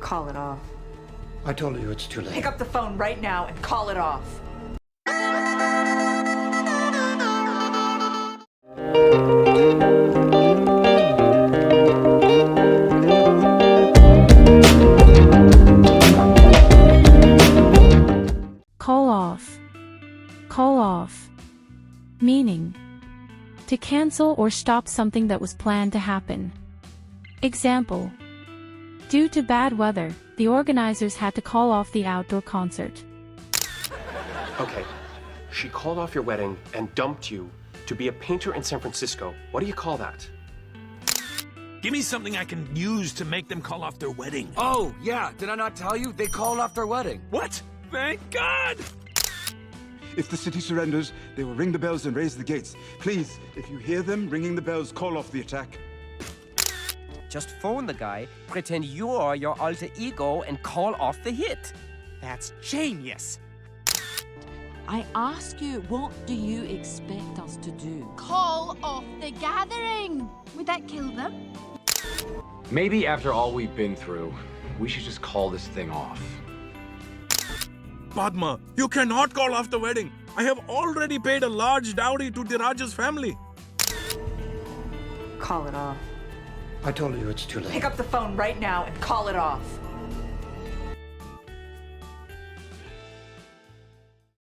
Call it off. I told you it's too late. Pick up the phone right now and call it off. Call off. Call off. Meaning: to cancel or stop something that was planned to happen. Example: due to bad weather, the organizers had to call off the outdoor concert. Okay, she called off your wedding and dumped you to be a painter in San Francisco. What do you call that? Give me something I can use to make them call off their wedding. Oh, yeah, did I not tell you? They called off their wedding. What? Thank God! If the city surrenders, they will ring the bells and raise the gates. Please, if you hear them ringing the bells, call off the attack. Just phone the guy, pretend you are your alter ego, and call off the hit. That's genius. I ask you, what do you expect us to do? Call off the gathering! Would that kill them? Maybe after all we've been through, we should just call this thing off. Padma, you cannot call off the wedding. I have already paid a large dowry to the Raja's family. Call it off. I told you it's too late. Pick up the phone right now and call it off.